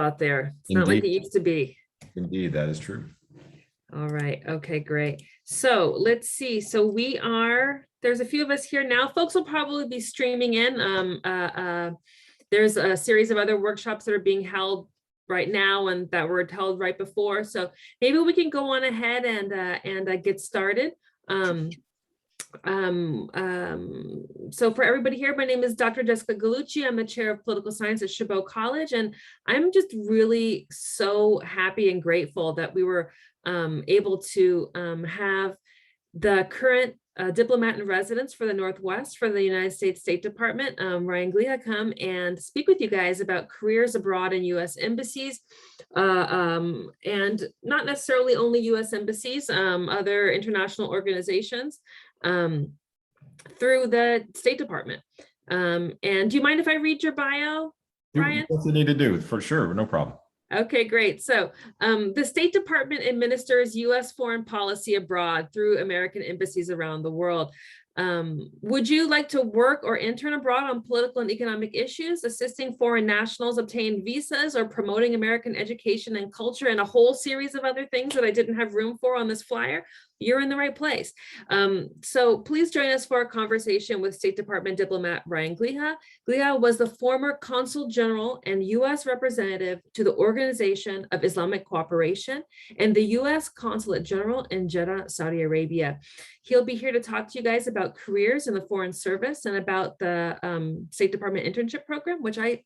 out there. It's not like it Indeed, used to be. indeed, that is true. All right. Okay, great. So let's see. So there's a few of us here now. Folks will probably be streaming in. There's a series of other workshops that are being held right now and that were held right before. So maybe we can go on ahead and get started. So for everybody here, my name is Dr. Jessica Gallucci. I'm the chair of political science at Chabot College, and I'm just really so happy and grateful that we were able to have the current diplomat in residence for the Northwest for the United States State Department, Rangel, come and speak with you guys about careers abroad in U.S. embassies, and not necessarily only U.S. embassies, other international organizations through the State Department. And do you mind if I read your bio, Ryan? What's it need to do? For sure, no problem. Okay, great. So the State Department administers U.S. foreign policy abroad through American embassies around the world. Would you like to work or intern abroad on political and economic issues, assisting foreign nationals obtain visas, or promoting American education and culture, and a whole series of other things that I didn't have room for on this flyer? You're in the right place. So please join us for a conversation with State Department diplomat Ryan Gliha. Gliha was the former Consul General and U.S. representative to the Organization of Islamic Cooperation and the U.S. Consulate General in Jeddah, Saudi Arabia. He'll be here to talk to you guys about careers in the Foreign Service and about the State Department internship program, which I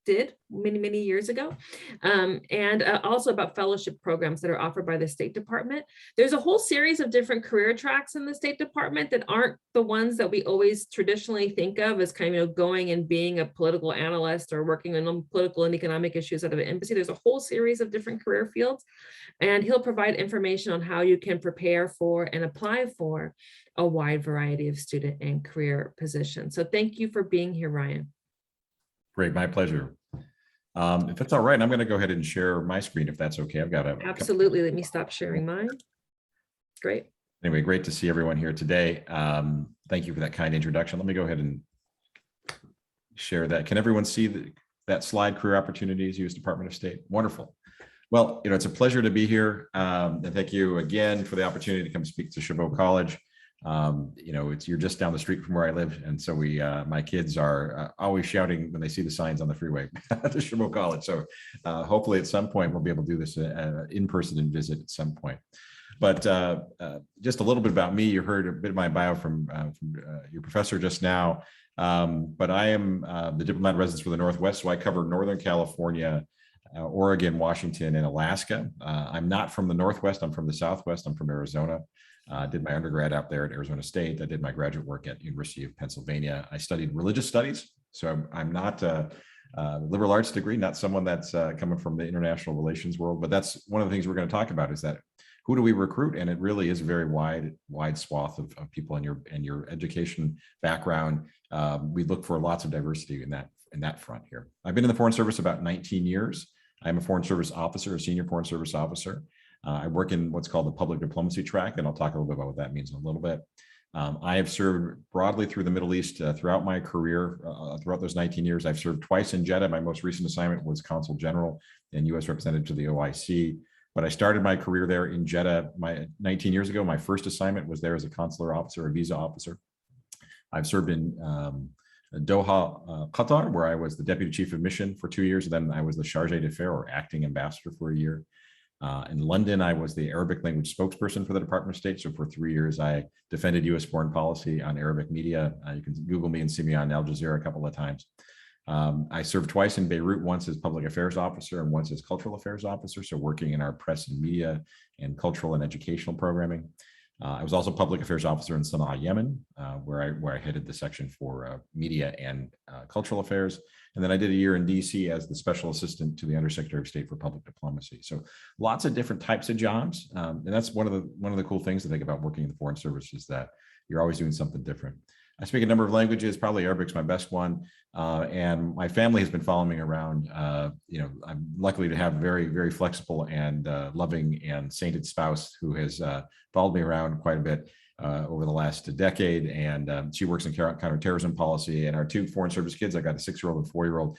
did many years ago, and also about fellowship programs that are offered by the State Department. There's a whole series of different career tracks in the State Department that aren't the ones that we always traditionally think of as kind of going and being a political analyst or working on political and economic issues out of an embassy. There's a whole series of different career fields, and he'll provide information on how you can prepare for and apply for a wide variety of student and career positions. So thank you for being here, Ryan. Great, my pleasure. If it's all right, I'm going to go ahead and share my screen if that's okay. I've got a absolutely. Let me stop sharing mine. Great. Anyway, great to see everyone here today. Thank you for that kind introduction. Let me go ahead and share that. Can everyone see that slide, career opportunities, U.S. Department of State? Wonderful. Well, it's a pleasure to be here. And thank you again for the opportunity to come speak to Chabot College. You're just down the street from where I live, and so my kids are always shouting when they see the signs on the freeway to Chabot College. So hopefully at some point we'll be able to do this in person and visit at some point. But just a little bit about me. You heard a bit of my bio from your professor just now. But I am the diplomat in residence for the Northwest, so I cover Northern California, Oregon, Washington, and Alaska. I'm not from the Northwest. I'm from the Southwest. I'm from Arizona. Did my undergrad out there at Arizona State. I did my graduate work at University of Pennsylvania. I studied religious studies, so I'm not a liberal arts degree, not someone that's coming from the international relations world. But that's one of the things we're going to talk about, is that who do we recruit? And it really is a very wide swath of people in your education background. We look for lots of diversity in that front here. I've been in the Foreign Service about 19 years. I'm a Foreign Service officer, a senior Foreign Service officer. I work in what's called the public diplomacy track, and I'll talk a little bit about what that means in a little bit. I have served broadly through the Middle East throughout my career. Throughout those 19 years, I've served twice in Jeddah. My most recent assignment was Consul General and U.S. representative to the OIC. But I started my career there in Jeddah 19 years ago. My first assignment was there as a consular officer, a visa officer. I've served in Doha, Qatar, where I was the deputy chief of mission for 2 years. And then I was the charge d'affaires, or acting ambassador, for a year. In London, I was the Arabic language spokesperson for the Department of State. So for 3 years, I defended U.S. foreign policy on Arabic media. You can Google me and see me on Al Jazeera a couple of times. I served twice in Beirut, once as public affairs officer and once as cultural affairs officer. So working in our press and media and cultural and educational programming. I was also public affairs officer in Sana'a, Yemen, where I headed the section for media and cultural affairs. And then I did a year in DC as the special assistant to the Undersecretary of State for Public Diplomacy. So lots of different types of jobs. And that's one of the cool things to think about working in the Foreign Service, is that you're always doing something different. I speak a number of languages, probably Arabic's my best one. And my family has been following me around. I'm lucky to have a very, very flexible and loving and sainted spouse who has followed me around quite a bit. over the last decade, and she works in counterterrorism policy. And our two Foreign Service kids, I got a 6-year-old and 4-year-old.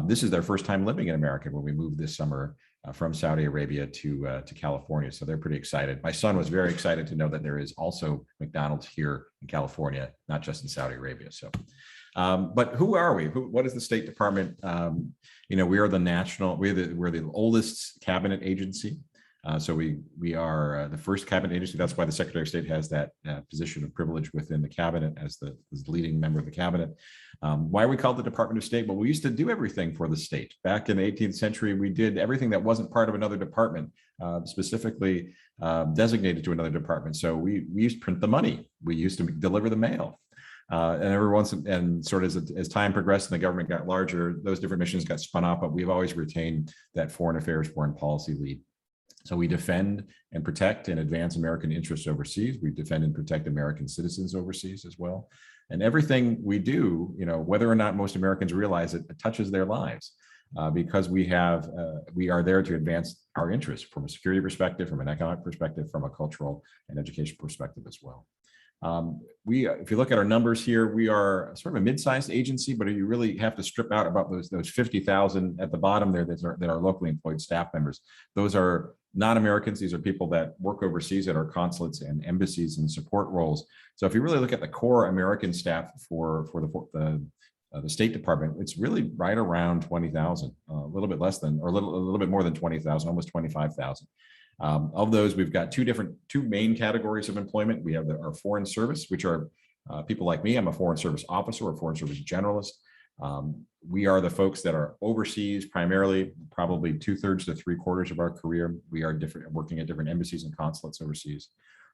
This is their first time living in America when we moved this summer from Saudi Arabia to California. So they're pretty excited. My son was very excited to know that there is also McDonald's here in California, not just in Saudi Arabia. So, but who are we? What is the State Department? We are we're the oldest cabinet agency. So we are the first cabinet agency. That's why the Secretary of State has that position of privilege within the cabinet as the leading member of the cabinet. Why are we called the Department of State? Well, we used to do everything for the state. Back in the 18th century, we did everything that wasn't part of another department, specifically designated to another department. So we used to print the money. We used to deliver the mail. And sort of as time progressed and the government got larger, those different missions got spun off, but we've always retained that foreign affairs, foreign policy lead. So we defend and protect and advance American interests overseas. We defend and protect American citizens overseas as well. And everything we do, whether or not most Americans realize it, it touches their lives because we are there to advance our interests from a security perspective, from an economic perspective, from a cultural and education perspective as well. If you look at our numbers here, we are sort of a mid-sized agency, but you really have to strip out about those 50,000 at the bottom there that are locally employed staff members. Those are not Americans. These are people that work overseas at our consulates and embassies and support roles. So if you really look at the core American staff for the State Department, it's really right around 20,000, a little bit less than, or a little bit more than 20,000, almost 25,000. Of those, we've got two main categories of employment. We have our foreign service, which are people like me. I'm a foreign service officer or foreign service generalist. We are the folks that are overseas primarily, probably 2/3 to 3/4 of our career. We are working at different embassies and consulates overseas.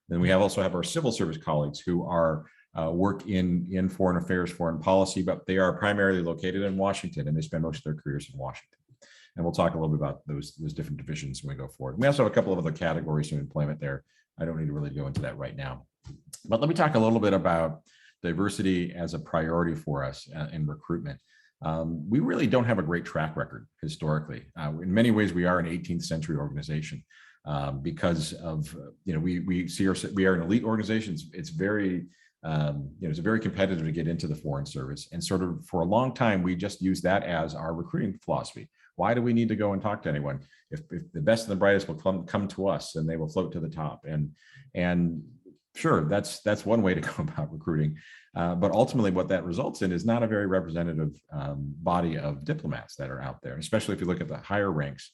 Then we also have our civil service colleagues who are work in foreign affairs, foreign policy, but they are primarily located in Washington and they spend most of their careers in Washington. And we'll talk a little bit about those different divisions when we go forward. We also have a couple of other categories of employment there. I don't need to really go into that right now. But let me talk a little bit about diversity as a priority for us in recruitment. We really don't have a great track record historically. In many ways, we are an 18th century organization because of, we are an elite organization. It's very, it's very competitive to get into the Foreign Service. And sort of for a long time, we just used that as our recruiting philosophy. Why do we need to go and talk to anyone? If the best and the brightest will come to us and they will float to the top. And sure, that's one way to go about recruiting. But ultimately what that results in is not a very representative body of diplomats that are out there, especially if you look at the higher ranks.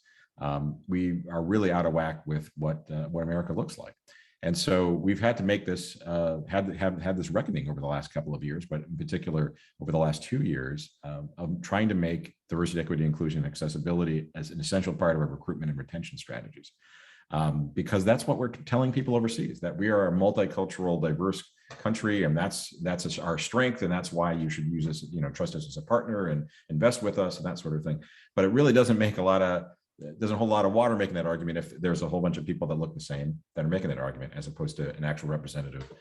We are really out of whack with what America looks like. And so we've had to make this, have this reckoning over the last couple of years, but in particular over the last 2 years of trying to make diversity, equity, inclusion, and accessibility as an essential part of our recruitment and retention strategies. Because that's what we're telling people overseas, that we are a multicultural, diverse country, and that's our strength, and that's why you should use us, trust us as a partner and invest with us and that sort of thing. But it really doesn't hold a lot of water making that argument if there's a whole bunch of people that look the same that are making that argument, as opposed to an actual representative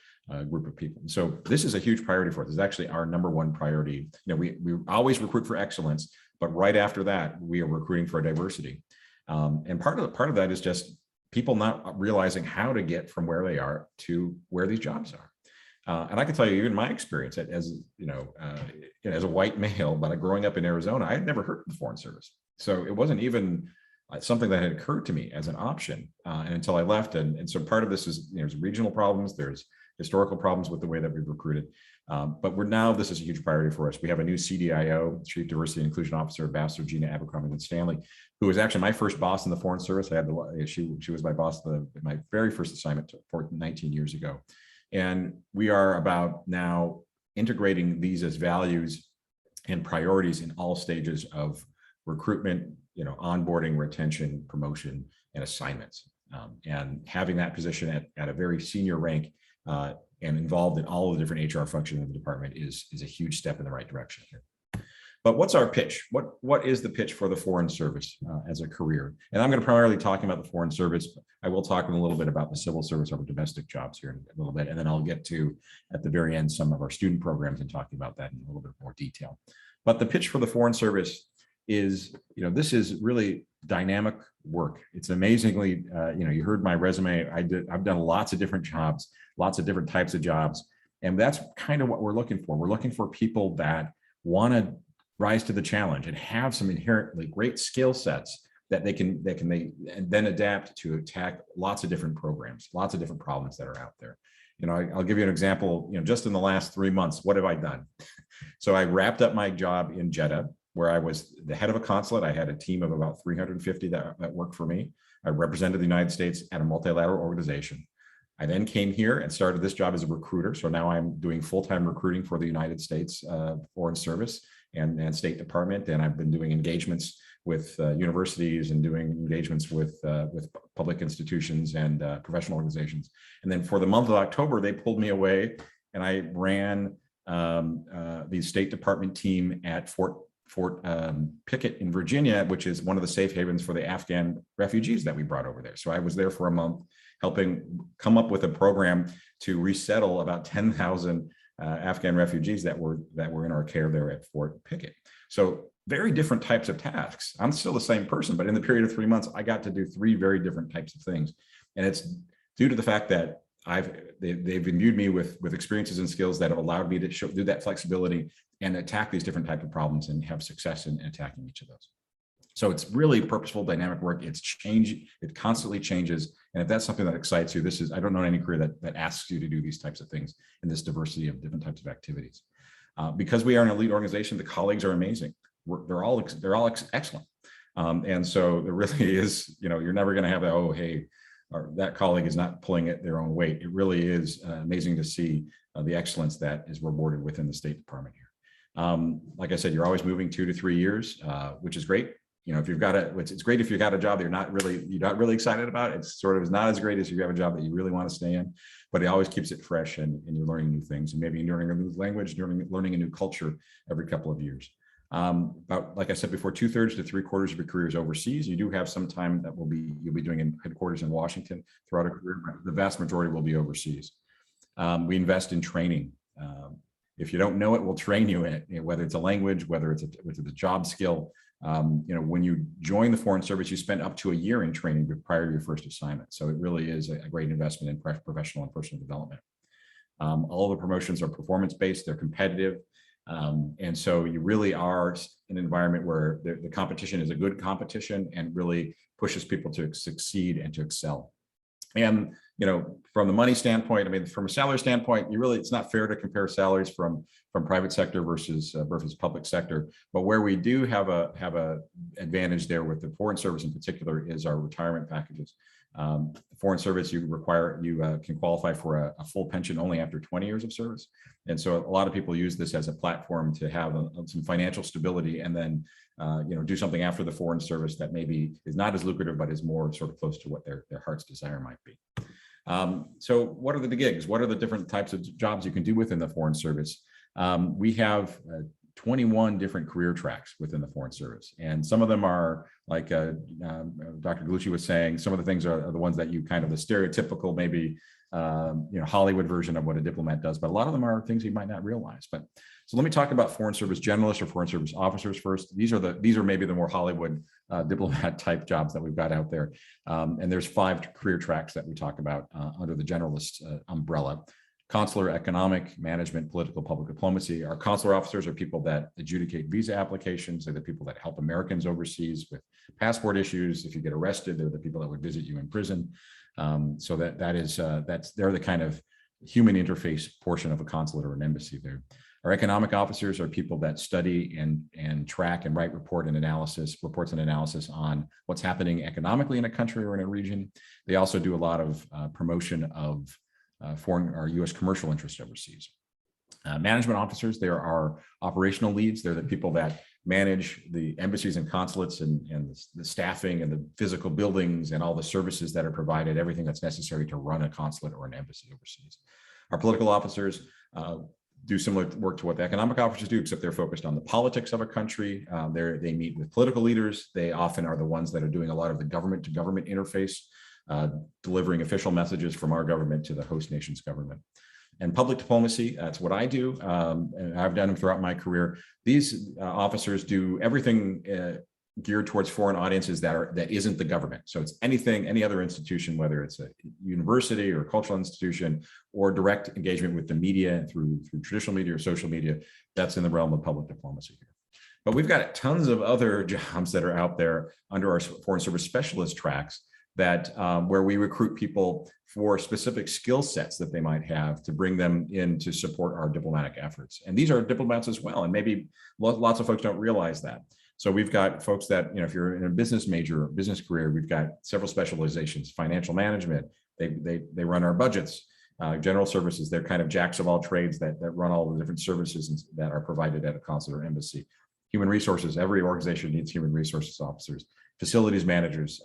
group of people. So this is a huge priority for us. It's actually our number one priority. We always recruit for excellence, but right after that, we are recruiting for diversity. And part of that is just people not realizing how to get from where they are to where these jobs are. And I can tell you, even my experience as a white male, but growing up in Arizona, I had never heard of the Foreign Service. So it wasn't even something that had occurred to me as an option and until I left. And so part of this is, there's regional problems, there's historical problems with the way that we've recruited. But this is a huge priority for us. We have a new CDIO, Chief Diversity and Inclusion Officer, Ambassador Gina Abercrombie-Stanley, who was actually my first boss in the Foreign Service. She was my boss, my very first assignment 19 years ago. And we are about now integrating these as values and priorities in all stages of recruitment, onboarding, retention, promotion, and assignments. And having that position at a very senior rank and involved in all of the different HR functions of the department is a huge step in the right direction here. But what's our pitch? What is the pitch for the Foreign Service as a career? And I'm going to primarily talk about the Foreign Service. I will talk a little bit about the civil service or domestic jobs here in a little bit, and then I'll get to, at the very end, some of our student programs and talking about that in a little bit more detail. But the pitch for the Foreign Service is, this is really dynamic work. It's amazingly, you heard my resume. I've done lots of different jobs, lots of different types of jobs. And that's kind of what we're looking for. We're looking for people that want to rise to the challenge and have some inherently great skill sets that they can then adapt to attack lots of different programs, lots of different problems that are out there. I'll give you an example. Just in the last 3 months, what have I done? So I wrapped up my job in Jeddah, where I was the head of a consulate. I had a team of about 350 that worked for me. I represented the United States at a multilateral organization. I then came here and started this job as a recruiter. So now I'm doing full-time recruiting for the United States Foreign Service and State Department. And I've been doing engagements with universities and doing engagements with public institutions and professional organizations. And then for the month of October, they pulled me away and I ran the State Department team at Fort Pickett in Virginia, which is one of the safe havens for the Afghan refugees that we brought over there. So I was there for a month, helping come up with a program to resettle about 10,000 Afghan refugees that were in our care there at Fort Pickett. So very different types of tasks. I'm still the same person, but in the period of 3 months, I got to do 3 very different types of things. And it's due to the fact that they've imbued me with experiences and skills that have allowed me to do that flexibility and attack these different types of problems and have success in attacking each of those. So it's really purposeful, dynamic work. It's changing, it constantly changes. And if that's something that excites you, I don't know any career that asks you to do these types of things in this diversity of different types of activities. Because we are an elite organization, the colleagues are amazing. They're all excellent. And so there really is, you're never going to have that colleague is not pulling it their own weight. It really is amazing to see the excellence that is rewarded within the State Department here. Like I said, you're always moving 2 to 3 years, which is great. If you've got it's great if you've got a job that you're not really excited about. It's sort of is not as great as if you have a job that you really want to stay in, but it always keeps it fresh and you're learning new things and maybe you're learning a new language, learning a new culture every couple of years. About, like I said before, 2/3 to 3/4 of your career is overseas. You do have some time that you'll be doing in headquarters in Washington throughout a career, but the vast majority will be overseas. We invest in training. If you don't know it, we'll train you in it, whether it's a language, whether it's a job skill. When you join the Foreign Service, you spend up to a year in training prior to your first assignment. So it really is a great investment in professional and personal development. All the promotions are performance-based, they're competitive. And so you really are in an environment where the competition is a good competition and really pushes people to succeed and to excel. And, from the money standpoint, from a salary standpoint, it's not fair to compare salaries from private sector versus public sector. But where we do have a advantage there with the Foreign Service in particular is our retirement packages. The Foreign Service, you can qualify for a full pension only after 20 years of service. And so a lot of people use this as a platform to have some financial stability and then do something after the Foreign Service that maybe is not as lucrative, but is more sort of close to what their heart's desire might be. So what are the gigs? What are the different types of jobs you can do within the Foreign Service? We have 21 different career tracks within the Foreign Service. And some of them are like Dr. Galucci was saying, some of the things are the ones that you kind of the stereotypical, maybe, Hollywood version of what a diplomat does, but a lot of them are things you might not realize. But so let me talk about Foreign Service generalists or Foreign Service officers first. These are maybe the more Hollywood diplomat type jobs that we've got out there. And there's 5 career tracks that we talk about under the generalist umbrella. Consular, economic, management, political, public diplomacy. Our consular officers are people that adjudicate visa applications. They're the people that help Americans overseas with passport issues. If you get arrested, they're the people that would visit you in prison. So they're the kind of human interface portion of a consulate or an embassy there. Our economic officers are people that study and track and write reports and analysis on what's happening economically in a country or in a region. They also do a lot of promotion of foreign or U.S. commercial interests overseas. Management officers, there are operational leads. They're the people that manage the embassies and consulates and the staffing and the physical buildings and all the services that are provided, everything that's necessary to run a consulate or an embassy overseas. Our political officers do similar work to what the economic officers do, except they're focused on the politics of a country. They meet with political leaders. They often are the ones that are doing a lot of the government to government interface, delivering official messages from our government to the host nation's government. And public diplomacy, that's what I do. And I've done them throughout my career. These officers do everything geared towards foreign audiences that isn't the government. So it's anything, any other institution, whether it's a university or cultural institution, or direct engagement with the media through traditional media or social media, that's in the realm of public diplomacy here. But we've got tons of other jobs that are out there under our Foreign Service Specialist tracks that where we recruit people for specific skill sets that they might have to bring them in to support our diplomatic efforts. And these are diplomats as well. And maybe lots of folks don't realize that. So we've got folks that, if you're in a business major or business career, we've got several specializations: financial management, they run our budgets, general services, they're kind of jacks of all trades that run all the different services that are provided at a consulate or embassy. Human resources, every organization needs human resources officers. Facilities managers,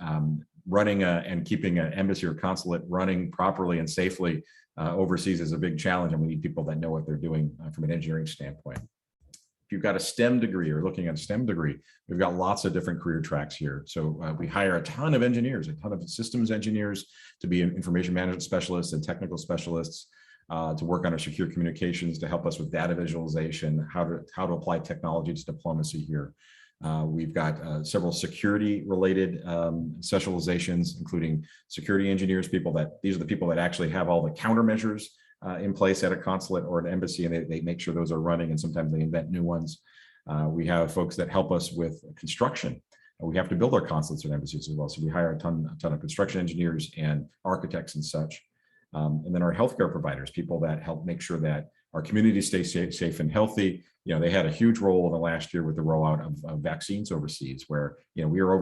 running and keeping an embassy or consulate running properly and safely overseas is a big challenge, and we need people that know what they're doing from an engineering standpoint. If you've got a STEM degree or looking at a STEM degree, we've got lots of different career tracks here. So we hire a ton of engineers, a ton of systems engineers to be information management specialists and technical specialists, to work on our secure communications, to help us with data visualization, how to apply technology to diplomacy here. We've got several security related specializations, including security engineers, these are the people that actually have all the countermeasures in place at a consulate or an embassy, and they make sure those are running, and sometimes they invent new ones. We have folks that help us with construction. We have to build our consulates and embassies as well, so we hire a ton of construction engineers and architects and such. And then our healthcare providers, people that help make sure that our communities stay safe and healthy. They had a huge role in the last year with the rollout of vaccines overseas, where we're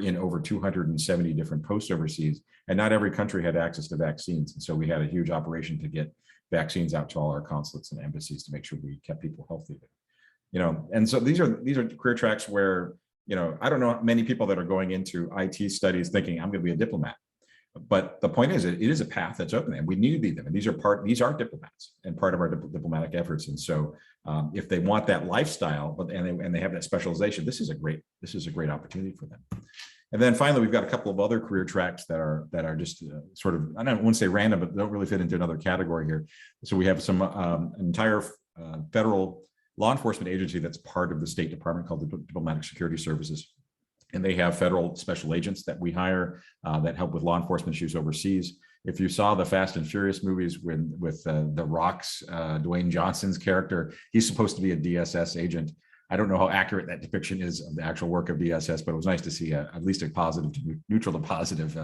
in over 270 different posts overseas, and not every country had access to vaccines. And so we had a huge operation to get vaccines out to all our consulates and embassies to make sure we kept people healthy. And so these are career tracks where, I don't know many people that are going into IT studies thinking I'm going to be a diplomat. But the point is, it is a path that's open, and we need them. And these are diplomats and part of our diplomatic efforts. And so, if they want that lifestyle, and they have that specialization, this is a great opportunity for them. And then finally, we've got a couple of other career tracks that are just sort of, I don't want to say random, but don't really fit into another category here. So we have some entire federal law enforcement agency that's part of the State Department called the Diplomatic Security Services. And they have federal special agents that we hire that help with law enforcement issues overseas. If you saw the Fast and Furious movies with The Rock's Dwayne Johnson's character, he's supposed to be a DSS agent. I don't know how accurate that depiction is of the actual work of DSS, but it was nice to see at least a positive to neutral to positive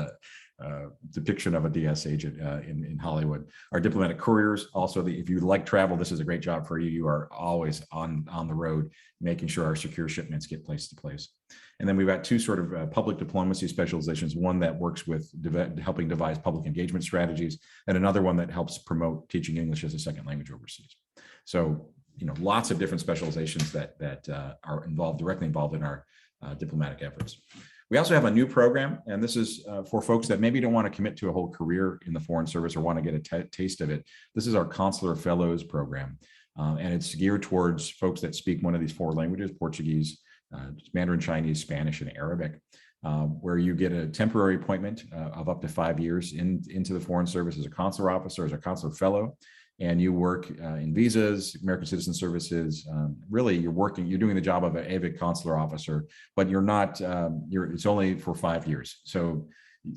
depiction of a DS agent in Hollywood. Our diplomatic couriers, also, if you like travel, this is a great job for you. You are always on the road, making sure our secure shipments get place to place. And then we've got two sort of public diplomacy specializations, one that works with helping devise public engagement strategies, and another one that helps promote teaching English as a second language overseas. So, lots of different specializations that are directly involved in our diplomatic efforts. We also have a new program, and this is for folks that maybe don't want to commit to a whole career in the Foreign Service or want to get a taste of it. This is our Consular Fellows program, and it's geared towards folks that speak one of these four languages: Portuguese, Mandarin Chinese, Spanish, and Arabic, where you get a temporary appointment of up to 5 years into the Foreign Service as a consular officer, as a consular fellow. And you work in visas, American Citizen Services. Really, you're doing the job of an AVIC consular officer, but you're not. It's only for 5 years. So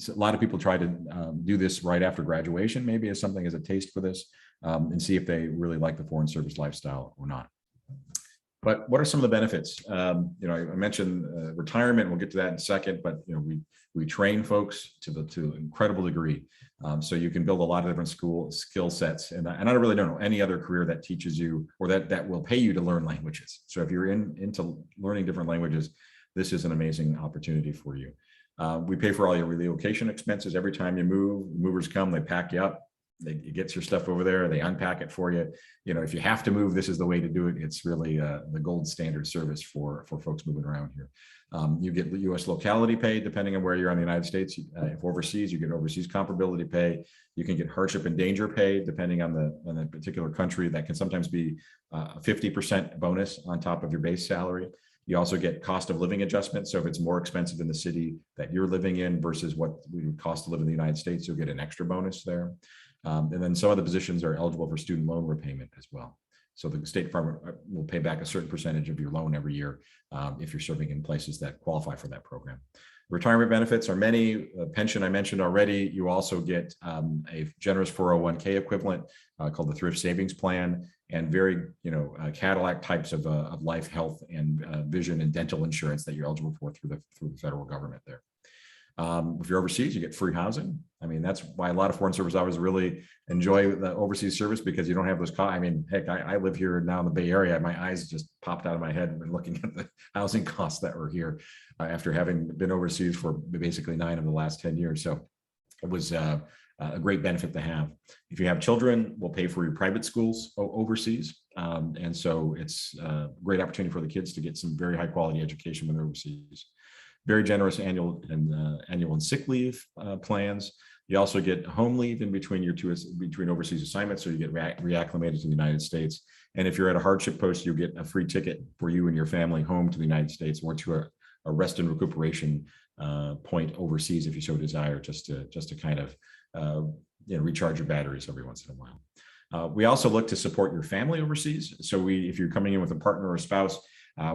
a lot of people try to do this right after graduation, maybe as a taste for this, and see if they really like the Foreign Service lifestyle or not. But what are some of the benefits? I mentioned retirement. We'll get to that in a second. But we train folks to an incredible degree, so you can build a lot of different skill sets. And I really don't know any other career that teaches you or that will pay you to learn languages. So if you're into learning different languages, this is an amazing opportunity for you. We pay for all your relocation expenses every time you move. Movers come, they pack you up. It gets your stuff over there. They unpack it for you. If you have to move, this is the way to do it. It's really the gold standard service for folks moving around here. You get U.S. locality pay depending on where you're in the United States. If overseas, you get overseas comparability pay. You can get hardship and danger pay depending on the particular country. That can sometimes be a 50% bonus on top of your base salary. You also get cost of living adjustment. So if it's more expensive in the city that you're living in versus what it would cost to live in the United States, you'll get an extra bonus there. And then some of the positions are eligible for student loan repayment as well. So the State Department will pay back a certain percentage of your loan every year if you're serving in places that qualify for that program. Retirement benefits are many. Pension I mentioned already. You also get a generous 401k equivalent called the Thrift Savings Plan, and very Cadillac types of life, health, and vision and dental insurance that you're eligible for through the federal government there. If you're overseas, you get free housing. I mean, that's why a lot of foreign service officers really enjoy the overseas service, because you don't have those costs. I mean, heck, I live here now in the Bay Area. My eyes just popped out of my head when looking at the housing costs that were here after having been overseas for basically 9 of the last 10 years. So it was a great benefit to have. If you have children, we'll pay for your private schools overseas. And so it's a great opportunity for the kids to get some very high quality education when they're overseas. Very generous annual and sick leave plans. You also get home leave in between between overseas assignments, so you get reacclimated to the United States. And if you're at a hardship post, you get a free ticket for you and your family home to the United States, or to a rest and recuperation point overseas if you so desire, just to kind of recharge your batteries every once in a while. We also look to support your family overseas. So if you're coming in with a partner or a spouse,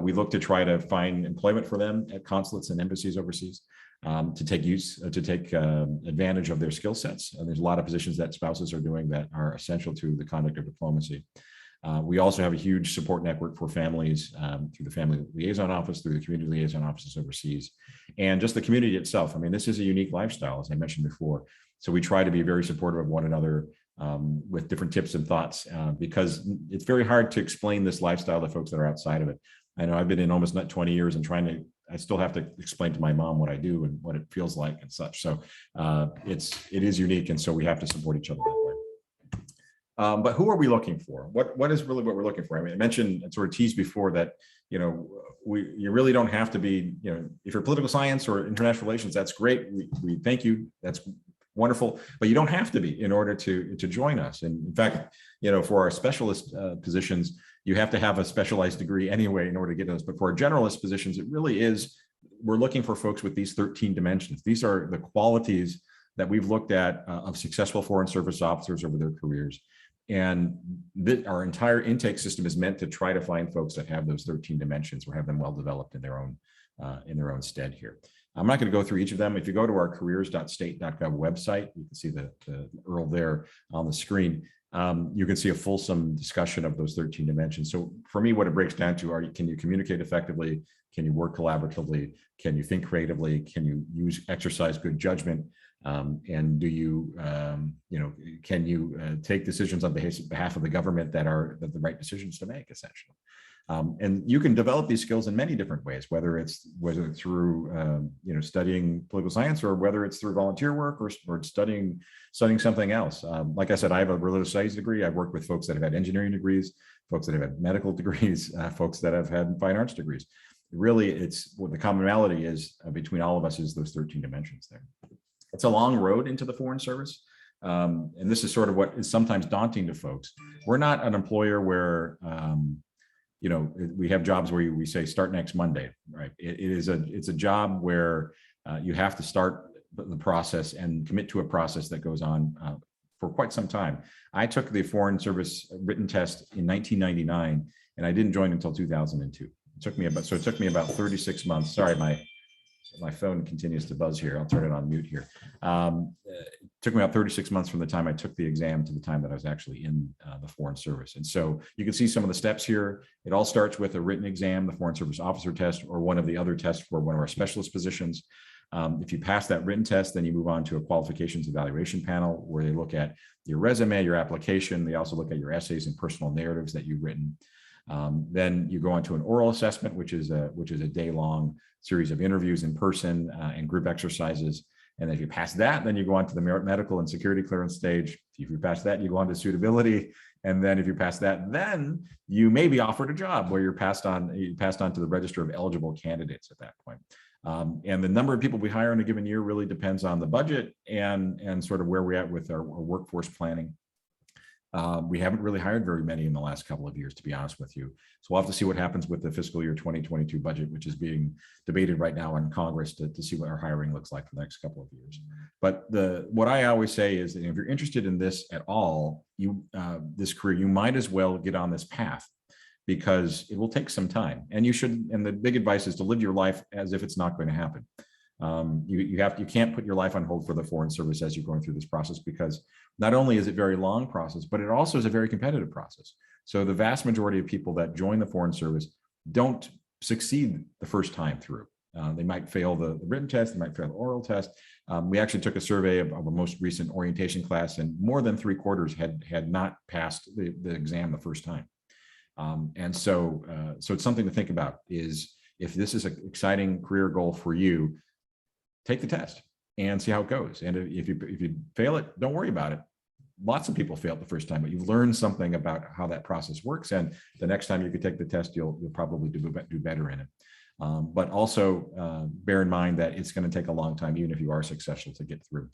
we look to try to find employment for them at consulates and embassies overseas, to take advantage of their skill sets. And there's a lot of positions that spouses are doing that are essential to the conduct of diplomacy. We also have a huge support network for families through the Family Liaison Office, through the Community Liaison Offices overseas, and just the community itself. I mean, this is a unique lifestyle, as I mentioned before. So we try to be very supportive of one another with different tips and thoughts, because it's very hard to explain this lifestyle to folks that are outside of it. I know I've been in almost 20 years and I still have to explain to my mom what I do and what it feels like and such. So it is unique. And so we have to support each other that way. But who are we looking for? What is really what we're looking for? I mean, I mentioned and sort of teased before that, you really don't have to be, if you're political science or international relations, that's great. We thank you. That's wonderful, but you don't have to be in order to join us. And in fact, for our specialist positions, you have to have a specialized degree anyway in order to get those. But for our generalist positions, it really is, we're looking for folks with these 13 dimensions. These are the qualities that we've looked at of successful foreign service officers over their careers. And our entire intake system is meant to try to find folks that have those 13 dimensions or have them well developed in their own stead here. I'm not going to go through each of them. If you go to our careers.state.gov website, you can see the URL there on the screen. You can see a fulsome discussion of those 13 dimensions. So for me, what it breaks down to are, can you communicate effectively? Can you work collaboratively? Can you think creatively? Can you exercise good judgment? And do you, can you take decisions on behalf of the government that are the right decisions to make, essentially? And you can develop these skills in many different ways, whether it's through studying political science, or whether it's through volunteer work, or studying something else. Like I said, I have a religious studies degree. I've worked with folks that have had engineering degrees, folks that have had medical degrees, folks that have had fine arts degrees. Really, it's what the commonality is between all of us is those 13 dimensions there. It's a long road into the Foreign Service. And this is sort of what is sometimes daunting to folks. We're not an employer where we have jobs where we say start next Monday, right? It's a job where you have to start the process and commit to a process that goes on for quite some time. I took the Foreign Service written test in 1999, and I didn't join until 2002. It took me about 36 months. Sorry, my phone continues to buzz here. I'll turn it on mute here. It took me about 36 months from the time I took the exam to the time that I was actually in the Foreign Service. And so you can see some of the steps here. It all starts with a written exam, the Foreign Service Officer test, or one of the other tests for one of our specialist positions. If you pass that written test, then you move on to a qualifications evaluation panel where they look at your resume, your application. They also look at your essays and personal narratives that you've written. Then you go on to an oral assessment, which is a day-long series of interviews in person and group exercises. And if you pass that, then you go on to the medical and security clearance stage. If you pass that, you go on to suitability. And then if you pass that, then you may be offered a job where you passed on to the register of eligible candidates at that point. And the number of people we hire in a given year really depends on the budget and sort of where we're at with our workforce planning. We haven't really hired very many in the last couple of years, to be honest with you. So we'll have to see what happens with the fiscal year 2022 budget, which is being debated right now in Congress to see what our hiring looks like for the next couple of years. But what I always say is that if you're interested in this at all, this career, you might as well get on this path, because it will take some time, and you should. And the big advice is to live your life as if it's not going to happen. You can't put your life on hold for the Foreign Service as you're going through this process, because not only is it a very long process, but it also is a very competitive process. So the vast majority of people that join the Foreign Service don't succeed the first time through. They might fail the written test, they might fail the oral test. We actually took a survey of a most recent orientation class, and more than 3/4 had not passed the exam the first time. And so it's something to think about, is if this is an exciting career goal for you, take the test and see how it goes. And if you fail it, don't worry about it. Lots of people fail it the first time, but you've learned something about how that process works. And the next time you could take the test, you'll probably do better in it. But also bear in mind that it's going to take a long time, even if you are successful, to get through.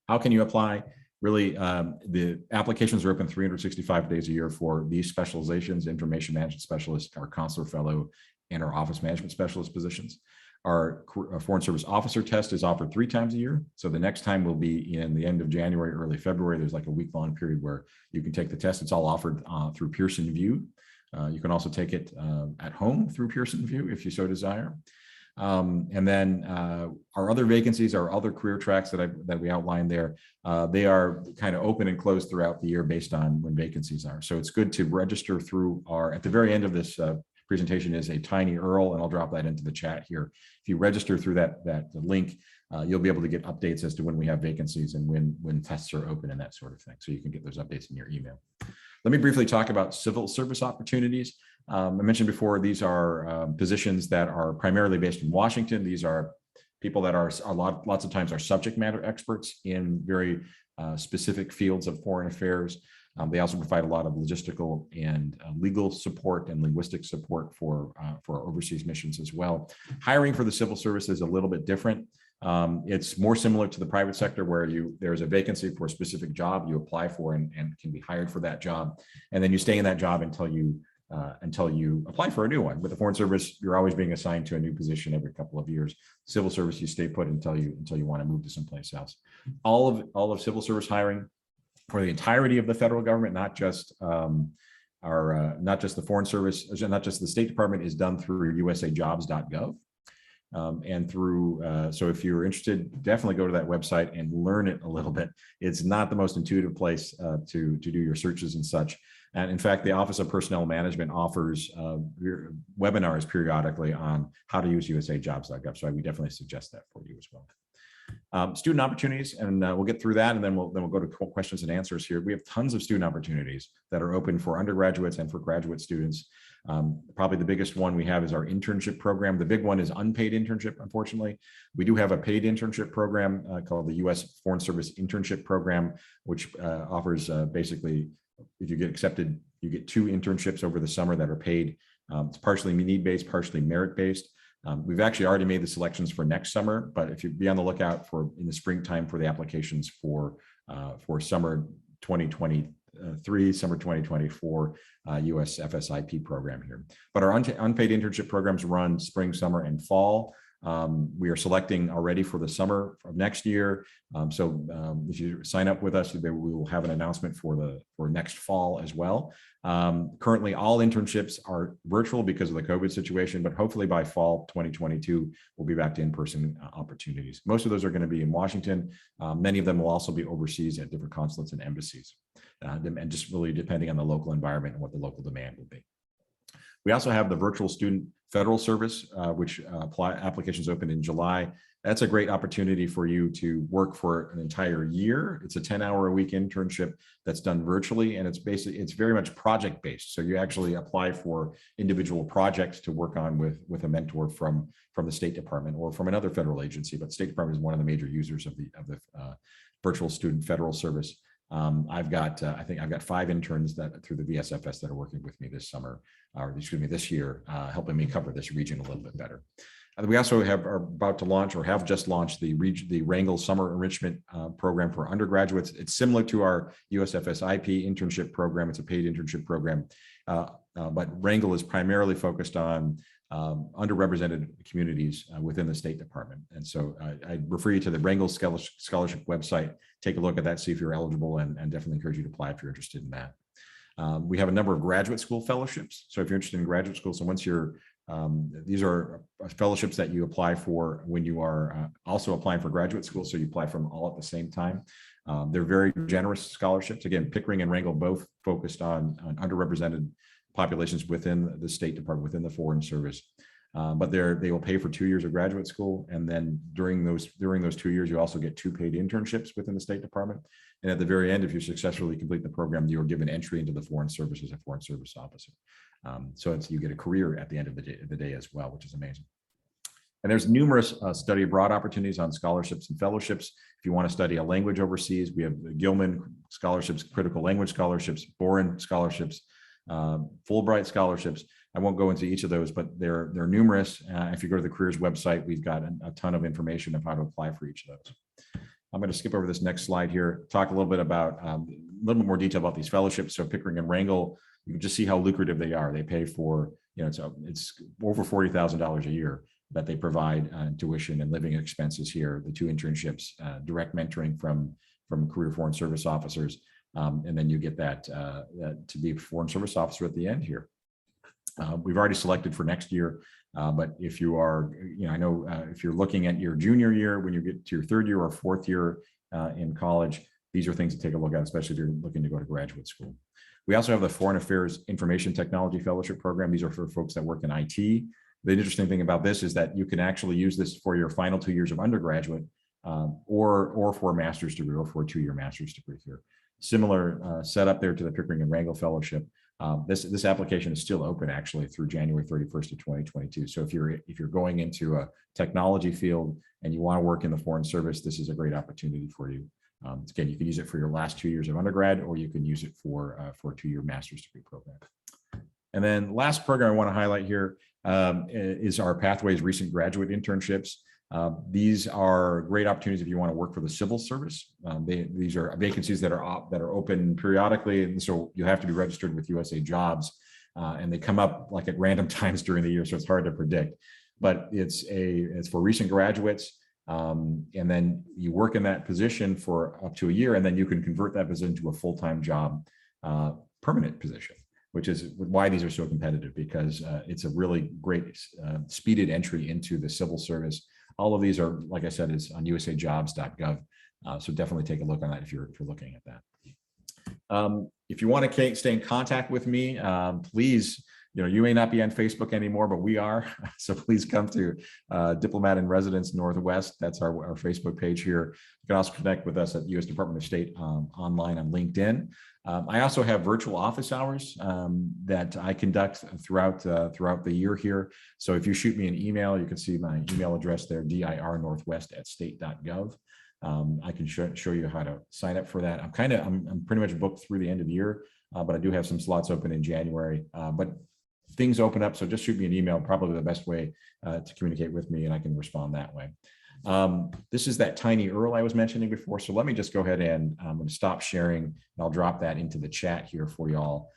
How can you apply? Really, the applications are open 365 days a year for these specializations: information management specialist, our consular fellow, and our office management specialist positions. Our Foreign Service officer test is offered 3 times a year. So the next time will be in the end of January, early February. There's like a week-long period where you can take the test. It's all offered through Pearson VUE. You can also take it at home through Pearson VUE if you so desire. And then our other vacancies, our other career tracks that we outlined there, they are kind of open and closed throughout the year based on when vacancies are. So it's good to register through at the very end of this presentation is a tiny URL, and I'll drop that into the chat here. If you register through that link, you'll be able to get updates as to when we have vacancies and when tests are open and that sort of thing. So you can get those updates in your email. Let me briefly talk about civil service opportunities. I mentioned before, these are positions that are primarily based in Washington. These are people that are lots of times are subject matter experts in very specific fields of foreign affairs. They also provide a lot of logistical and legal support and linguistic support for overseas missions as well. Hiring for the civil service is a little bit different. It's more similar to the private sector, where there's a vacancy for a specific job you apply for and can be hired for that job, and then you stay in that job until you apply for a new one. With the Foreign Service, you're always being assigned to a new position every couple of years. Civil service, you stay put until you want to move to someplace else. All of civil service hiring for the entirety of the federal government, not just the Foreign Service, not just the State Department, is done through usajobs.gov. And through, so if you're interested, definitely go to that website and learn it a little bit. It's not the most intuitive place to do your searches and such. And in fact, the Office of Personnel Management offers webinars periodically on how to use usajobs.gov. So I would definitely suggest that for you as well. Student opportunities, and we'll get through that, and then we'll go to questions and answers here. We have tons of student opportunities that are open for undergraduates and for graduate students. Probably the biggest one we have is our internship program. The big one is unpaid internship, unfortunately. We do have a paid internship program called the U.S. Foreign Service Internship Program, which offers basically, if you get accepted, you get 2 internships over the summer that are paid. It's partially need-based, partially merit-based. We've actually already made the selections for next summer, but if you be on the lookout for in the springtime for the applications for summer 2023, summer 2024 US FSIP program here. But our unpaid internship programs run spring, summer, and fall. We are selecting already for the summer of next year. If you sign up with us, we will have an announcement for next fall as well. Currently, all internships are virtual because of the COVID situation, but hopefully by fall 2022, we'll be back to in-person opportunities. Most of those are going to be in Washington. Many of them will also be overseas at different consulates and embassies, and just really depending on the local environment and what the local demand will be. We also have the virtual student federal service, which applications opened in July. That's a great opportunity for you to work for an entire year. It's a 10-hour-a-week internship that's done virtually, and it's very much project-based. So you actually apply for individual projects to work on with a mentor from the State Department or from another federal agency. But State Department is one of the major users of the virtual student federal service. I think I've got 5 interns that through the VSFS that are working with me this summer, or excuse me, this year, helping me cover this region a little bit better. We also are about to launch or have just launched the Rangel Summer Enrichment program for undergraduates. It's similar to our USFSIP internship program. It's a paid internship program, but Rangel is primarily focused on underrepresented communities within the State Department. And so I refer you to the Rangel Scholarship website. Take a look at that, see if you're eligible, and definitely encourage you to apply if you're interested in that. We have a number of graduate school fellowships. So if you're interested in graduate school, so once you're, these are fellowships that you apply for when you are also applying for graduate school. So you apply for them all at the same time. They're very generous scholarships. Again, Pickering and Rangel both focused on underrepresented populations within the State Department, within the Foreign Service. But they will pay for 2 years of graduate school. And then during those 2 years, you also get 2 paid internships within the State Department. And at the very end, if you successfully complete the program, you are given entry into the Foreign Service as a Foreign Service officer. So you get a career at the end of the day as well, which is amazing. And there's numerous study abroad opportunities on scholarships and fellowships. If you want to study a language overseas, we have the Gilman scholarships, critical language scholarships, Boren scholarships, Fulbright scholarships. I won't go into each of those, but they're numerous. If you go to the careers website, we've got a ton of information of how to apply for each of those. I'm going to skip over this next slide here, talk a little bit about a little bit more detail about these fellowships. So Pickering and Rangel, you can just see how lucrative they are. They pay for, it's over $40,000 a year that they provide tuition and living expenses here. The 2 internships, direct mentoring from career Foreign Service officers, and then you get that to be a Foreign Service officer at the end here. We've already selected for next year, but if you are, I know if you're looking at your junior year, when you get to your 3rd year or 4th year in college, these are things to take a look at, especially if you're looking to go to graduate school. We also have the Foreign Affairs Information Technology Fellowship Program. These are for folks that work in IT. The interesting thing about this is that you can actually use this for your final 2 years of undergraduate or for a master's degree or for a 2-year master's degree here. Similar setup there to the Pickering and Rangel Fellowship. This application is still open actually through January 31st of 2022. So if you're going into a technology field and you want to work in the Foreign Service, this is a great opportunity for you. Again, you can use it for your last 2 years of undergrad, or you can use it for a 2-year master's degree program. And then last program I want to highlight here is our Pathways Recent Graduate Internships. These are great opportunities if you want to work for the civil service. These are vacancies that are open periodically, and so you have to be registered with USA Jobs, and they come up like at random times during the year, so it's hard to predict. But it's for recent graduates, and then you work in that position for up to a year, and then you can convert that position to a full-time job, permanent position, which is why these are so competitive, because it's a really great speeded entry into the civil service. All of these are, like I said, is on usajobs.gov. So definitely take a look on that if you're looking at that. If you want to stay in contact with me, please, you may not be on Facebook anymore, but we are. So please come to Diplomat in Residence Northwest. That's our Facebook page here. You can also connect with us at U.S. Department of State online on LinkedIn. I also have virtual office hours that I conduct throughout the year here. So if you shoot me an email, you can see my email address there, dirnorthwest@state.gov. I can show you how to sign up for that. I'm pretty much booked through the end of the year, but I do have some slots open in January. But things open up, so just shoot me an email, probably the best way to communicate with me, and I can respond that way. This is that tiny URL I was mentioning before. So let me just go ahead and I'm going to stop sharing, and I'll drop that into the chat here for y'all.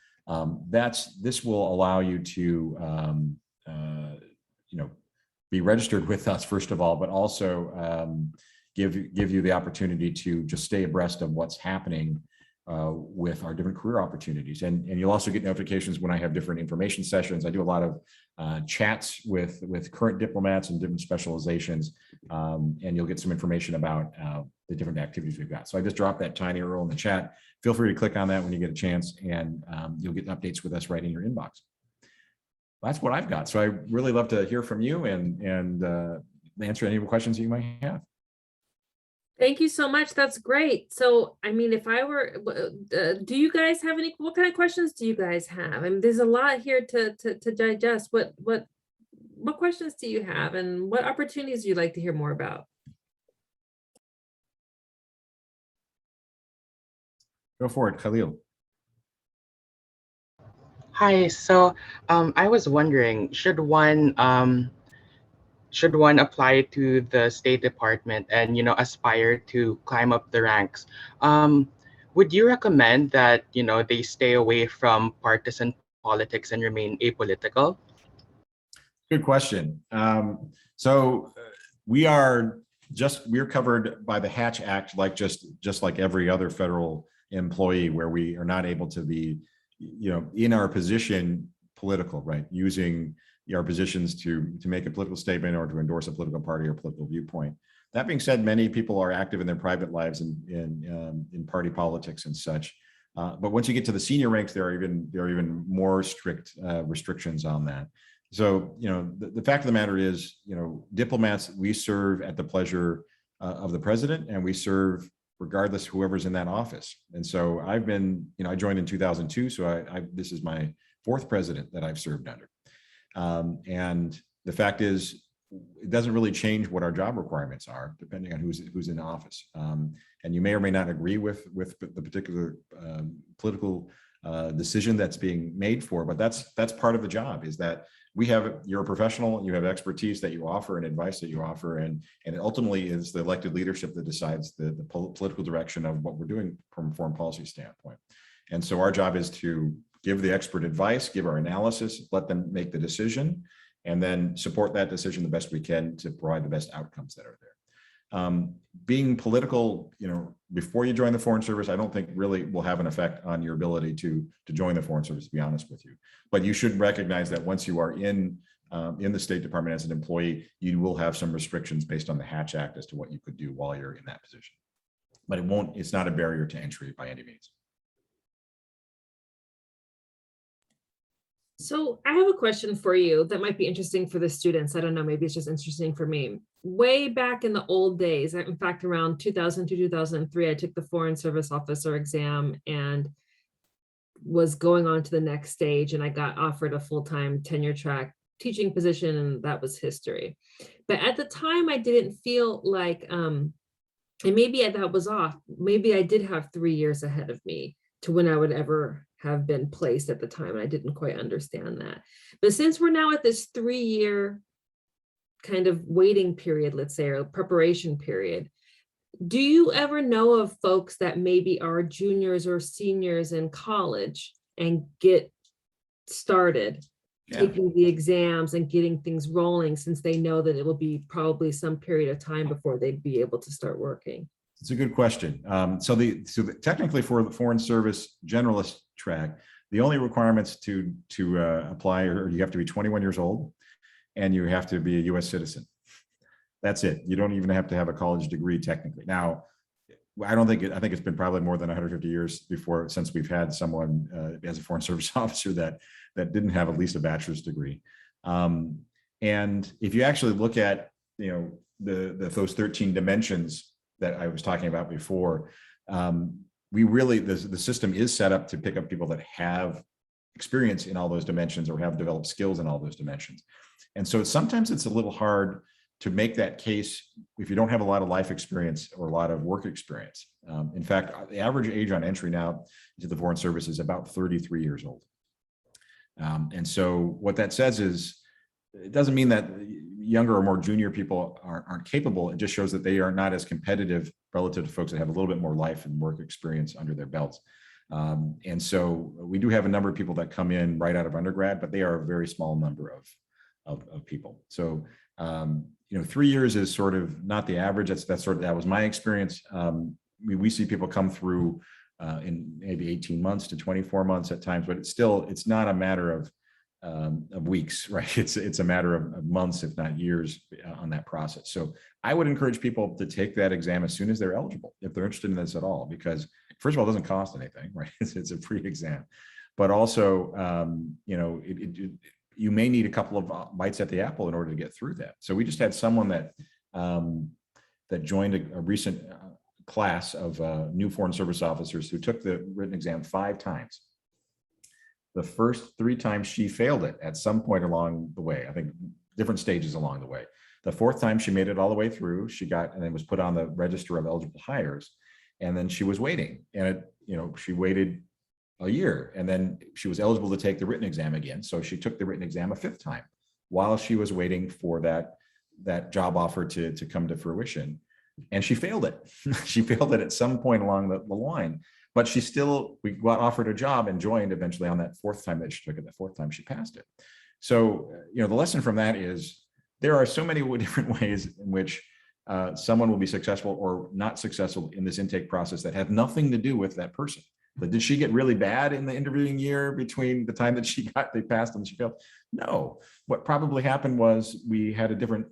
This will allow you to be registered with us first of all, but also give you the opportunity to just stay abreast of what's happening with our different career opportunities. And you'll also get notifications when I have different information sessions. I do a lot of chats with current diplomats and different specializations, and you'll get some information about the different activities we've got. So I just dropped that tiny URL in the chat. Feel free to click on that when you get a chance, and you'll get updates with us right in your inbox. That's what I've got. So I really love to hear from you and answer any questions you might have. Thank you so much. That's great. So, I mean, if I were, do you guys have what kind of questions do you guys have? I mean, there's a lot here to digest. What questions do you have, and what opportunities do you like to hear more about? Go for it, Khalil. Hi, so I was wondering, should one apply to the State Department and aspire to climb up the ranks? Would you recommend that they stay away from partisan politics and remain apolitical? Good question. So we're covered by the Hatch Act, like just like every other federal employee, where we are not able to be, in our position political, right? Using our positions to make a political statement or to endorse a political party or political viewpoint. That being said, many people are active in their private lives in party politics and such. But once you get to the senior ranks, there are even more strict restrictions on that. So, the fact of the matter is, diplomats, we serve at the pleasure of the president, and we serve regardless whoever's in that office. And so I joined in 2002. So this is my fourth president that I've served under. And the fact is, it doesn't really change what our job requirements are, depending on who's in office. And you may or may not agree with the particular political decision that's being made for, but that's part of the job, is that you're a professional, you have expertise that you offer and advice that you offer, and it ultimately is the elected leadership that decides the political direction of what we're doing from a foreign policy standpoint. And so our job is to give the expert advice, give our analysis, let them make the decision, and then support that decision the best we can to provide the best outcomes that are there. Being political, before you join the Foreign Service, I don't think really will have an effect on your ability to join the Foreign Service, to be honest with you. But you should recognize that once you are in the State Department as an employee, you will have some restrictions based on the Hatch Act as to what you could do while you're in that position. But it's not a barrier to entry by any means. So I have a question for you that might be interesting for the students. I don't know, maybe it's just interesting for me. Way back in the old days, in fact, around 2002, 2003, I took the Foreign Service Officer exam and was going on to the next stage, and I got offered a full-time tenure track teaching position, and that was history. But at the time, I didn't feel like, and maybe that was off. Maybe I did have 3 years ahead of me to when I would ever have been placed at the time. And I didn't quite understand that. But since we're now at this 3-year kind of waiting period, let's say, or preparation period, do you ever know of folks that maybe are juniors or seniors in college and get started taking the exams and getting things rolling, since they know that it will be probably some period of time before they'd be able to start working? It's a good question. So technically for the Foreign Service generalist track, the only requirements to apply are you have to be 21 years old and you have to be a US citizen. That's it. You don't even have to have a college degree technically. Now, I think it's been probably more than 150 years since we've had someone as a Foreign Service officer that didn't have at least a bachelor's degree. And if you actually look at those 13 dimensions that I was talking about before, the system is set up to pick up people that have experience in all those dimensions or have developed skills in all those dimensions. And so sometimes it's a little hard to make that case if you don't have a lot of life experience or a lot of work experience. In fact, the average age on entry now into the Foreign Service is about 33 years old. And so what that says is, it doesn't mean that younger or more junior people aren't capable. It just shows that they are not as competitive relative to folks that have a little bit more life and work experience under their belts. And so we do have a number of people that come in right out of undergrad, but they are a very small number of people. So 3 years is sort of not the average. That was my experience. We see people come through in maybe 18 months to 24 months at times, but it's not a matter of weeks, right? It's a matter of months, if not years, on that process. So I would encourage people to take that exam as soon as they're eligible, if they're interested in this at all, because first of all, it doesn't cost anything, right? It's a free exam, but also, you may need a couple of bites at the apple in order to get through that. So we just had someone that joined a recent class of new Foreign Service officers who took the written exam 5 times. The first 3 times she failed it at some point along the way, I think different stages along the way. The 4th time she made it all the way through, and then was put on the register of eligible hires. And then she was waiting, and she waited a year, and then she was eligible to take the written exam again. So she took the written exam a 5th time while she was waiting for that job offer to come to fruition. And she failed it. She failed it at some point along the line. But we got offered a job and joined eventually on that 4th time that she took it. The 4th time she passed it. So, the lesson from that is there are so many different ways in which someone will be successful or not successful in this intake process that have nothing to do with that person. But did she get really bad in the interviewing year between the time that they passed and she failed? No. What probably happened was we had a different,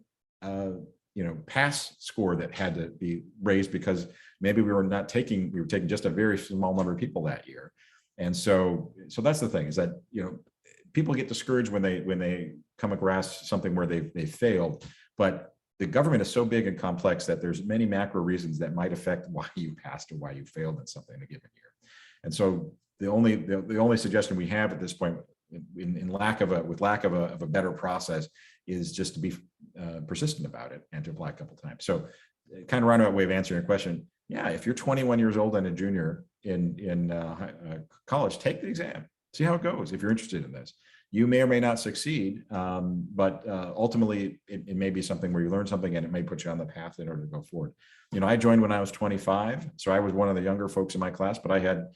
pass score that had to be raised because maybe we were taking just a very small number of people that year. And so that's the thing, is that, people get discouraged when they come across something where they failed, but the government is so big and complex that there's many macro reasons that might affect why you passed or why you failed in something in a given year. And so the only suggestion we have at this point, with lack of a better process, is just to be persistent about it and to apply a couple of times. So, kind of roundabout way of answering your question. Yeah, if you're 21 years old and a junior in college, take the exam. See how it goes. If you're interested in this, you may or may not succeed, but ultimately it may be something where you learn something and it may put you on the path in order to go forward. I joined when I was 25, so I was one of the younger folks in my class, but I had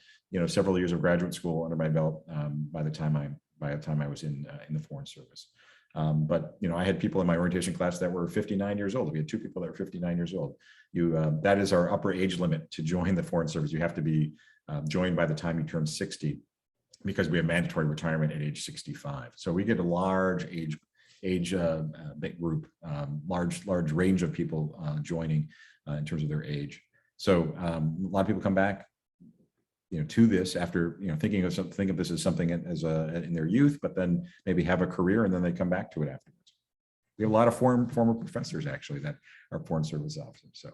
several years of graduate school under my belt by the time I was in the Foreign Service. But I had people in my orientation class that were 59 years old. We had 2 people that were 59 years old. That is our upper age limit to join the Foreign Service. You have to be joined by the time you turn 60, because we have mandatory retirement at age 65. So we get a large age group, large range of people joining in terms of their age. So a lot of people come back, to this after think of this as something in their youth, but then maybe have a career and then they come back to it afterwards. We have a lot of former professors actually that are Foreign Service officers. So.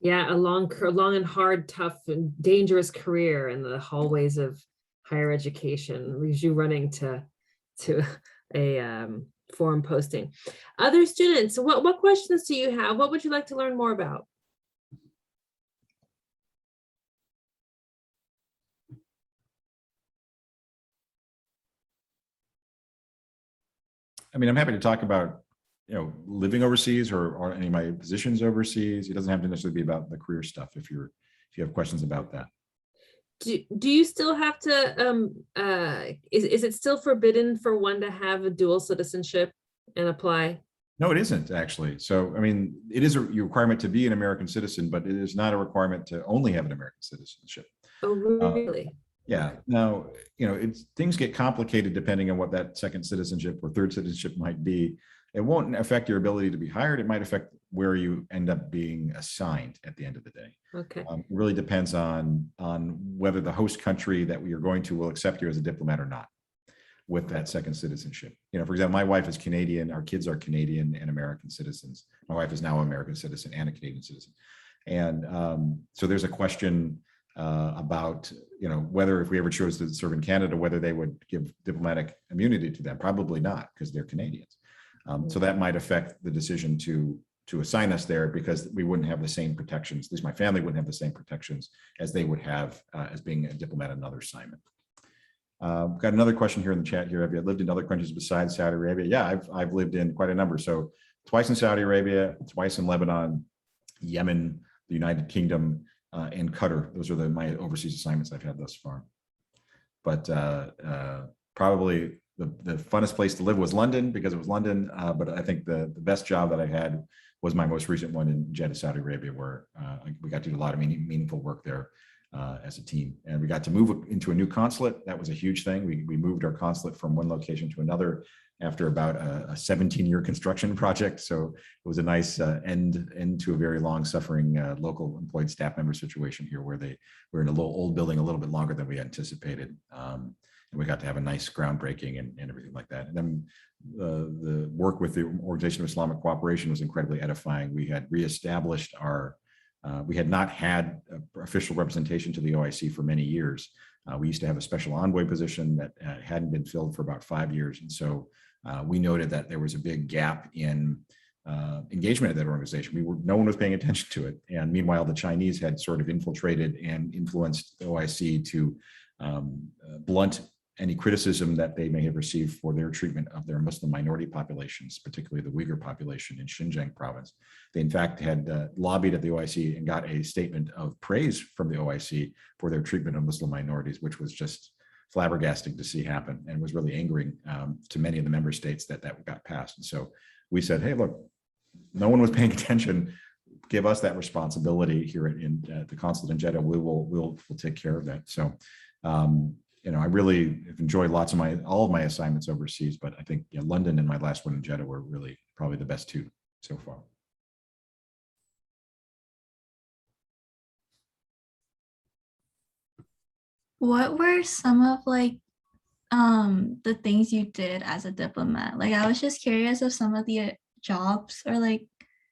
Yeah, a long and hard, tough and dangerous career in the hallways of higher education leaves you running to a forum posting. Other students, what questions do you have? What would you like to learn more about? I mean, I'm happy to talk about living overseas or any of my positions overseas. It doesn't have to necessarily be about the career stuff if you have questions about that. Do you still have to is it still forbidden for one to have a dual citizenship and apply? No, it isn't actually. So, I mean, it is a requirement to be an American citizen, but it is not a requirement to only have an American citizenship. Oh, really? Yeah. Now, things get complicated depending on what that second citizenship or third citizenship might be. It won't affect your ability to be hired. It might affect where you end up being assigned at the end of the day. Okay. It really depends on whether the host country that we are going to will accept you as a diplomat or not with that second citizenship. For example, my wife is Canadian. Our kids are Canadian and American citizens. My wife is now an American citizen and a Canadian citizen. And so there's a question about whether if we ever chose to serve in Canada, whether they would give diplomatic immunity to them. Probably not, because they're Canadians. So that might affect the decision to assign us there, because we wouldn't have the same protections. At least my family wouldn't have the same protections as they would have as being a diplomat in another assignment. Got another question here in the chat here. Have you lived in other countries besides Saudi Arabia? Yeah, I've lived in quite a number. So twice in Saudi Arabia, twice in Lebanon, Yemen, the United Kingdom, and Qatar. Those are my overseas assignments I've had thus far. But probably the funnest place to live was London, because it was London. But I think the best job that I had was my most recent one in Jeddah, Saudi Arabia, where we got to do a lot of meaningful work there as a team. And we got to move into a new consulate. That was a huge thing. We moved our consulate from one location to another after about a 17-year construction project. So it was a nice end to a very long suffering local employed staff member situation here, where they were in a little old building a little bit longer than we anticipated. And we got to have a nice groundbreaking and everything like that. And then the work with the Organization of Islamic Cooperation was incredibly edifying. We had reestablished we had not had official representation to the OIC for many years. We used to have a special envoy position that hadn't been filled for about 5 years. And so we noted that there was a big gap in engagement at that organization. No one was paying attention to it. And meanwhile, the Chinese had sort of infiltrated and influenced the OIC to blunt any criticism that they may have received for their treatment of their Muslim minority populations, particularly the Uyghur population in Xinjiang province. They in fact had lobbied at the OIC and got a statement of praise from the OIC for their treatment of Muslim minorities, which was just flabbergasting to see happen, and was really angering to many of the member states that got passed. And so we said, hey, look, no one was paying attention. Give us that responsibility here at the consulate in Jeddah. We'll take care of that. So, I really have enjoyed all of my assignments overseas, but I think London and my last one in Jeddah were really probably the best two so far. What were some of the things you did as a diplomat? Like, I was just curious of some of the jobs or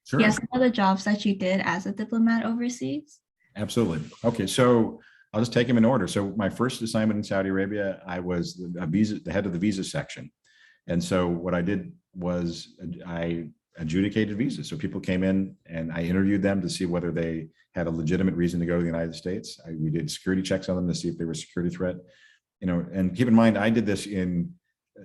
Sure. yeah, some of the jobs that you did as a diplomat overseas. Absolutely. Okay, so I'll just take them in order. So my first assignment in Saudi Arabia, I was the head of the visa section. And so what I did was I adjudicated visas. So people came in and I interviewed them to see whether they had a legitimate reason to go to the United States. We did security checks on them to see if they were a security threat. And keep in mind, I did this in